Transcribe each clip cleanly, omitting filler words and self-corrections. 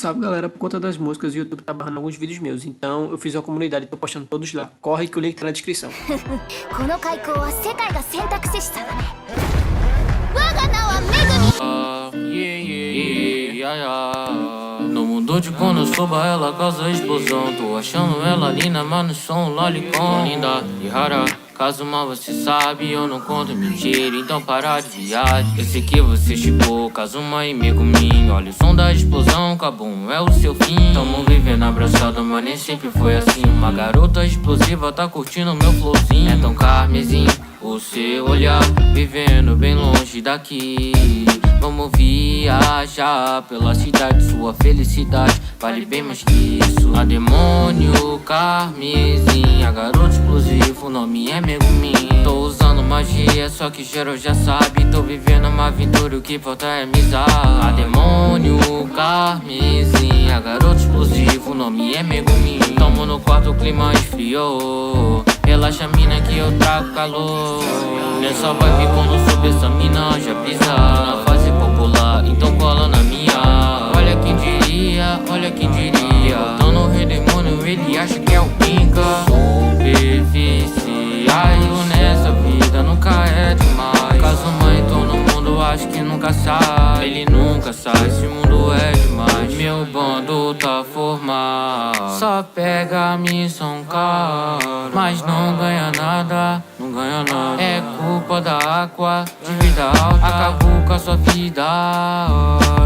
Salve galera, por conta das músicas, o YouTube tá barrando alguns vídeos meus, então eu fiz uma comunidade e tô postando todos lá. Corre que o link tá na descrição. この開口は世界が選択肢さだね我が名はめぐみ No mundo de Konosuba ela causa explosão. Tô achando ela linda, mas no som lolicon. Linda e rara, Kazuma você sabe, eu não conto mentira, então para de viagem. Eu sei que você chipou Kazuma e Megumin. Olha o som da explosão, Kabum é o seu fim. Tamo vivendo abraçado, mas nem sempre foi assim. Uma garota explosiva tá curtindo meu flowzinho. É tão carmesim o seu olhar, vivendo bem longe daqui. Vamos viajar pela cidade, sua felicidade vale bem mais que isso. A demônio carmesim, a garota explosiva, o nome é Megumin. Tô usando magia, só que geral já sabe. Tô vivendo uma aventura, o que falta é amizade. A demônio carmesim, a garota explosiva, o nome é Megumin. Tamo no quarto, o clima esfriou. Relaxa mina que eu trago calor. Nessa vibe quando soube essa mina já pisa na fase popular, então cola na minha. Olha quem diria, olha quem diria. Voltando o rei demônio, ele acha que é o Pinga. Superficiais nessa vida nunca é demais. Caso mãe, tô no mundo, acho que nunca sai. Ele nunca sai, esse mundo é demais. Meu bando tá formado, só pega a missão caro, mas não ganha nada, não ganha nada. É culpa da Aqua, de vida alta, acabou com a sua vida.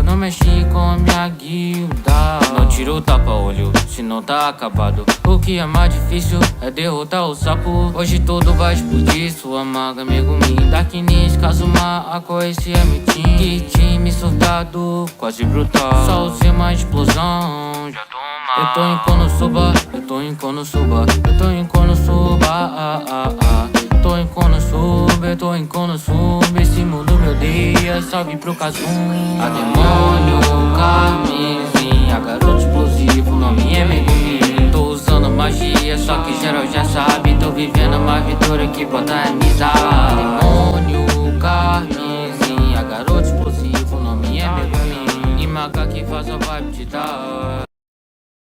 Não mexe com a minha guilda. Não tira o tapa-olho, se não tá acabado. O que é mais difícil é derrotar o sapo. Hoje tudo vai explodir, sua maga Megumin. Darkness, Kazuma, Aqua, esse é meu time. Que time soldado, quase brutal. Só usei mais explosão, já tô mal. Eu tô em Konosuba, eu tô em Konosuba, eu tô em Konosuba, Tô em Konosuba, eu tô em Konosuba. Esse mundo me odeia, salve pro Kazum. A demônio carmesim, a garota explosiva, o nome é Megumin. Tô usando magia, só que geral já sabe. Tô vivendo uma aventura que bota amizade. A demônio carmesim, a garota explosiva, o nome é Megumin. E maga que faz a vibe te dar.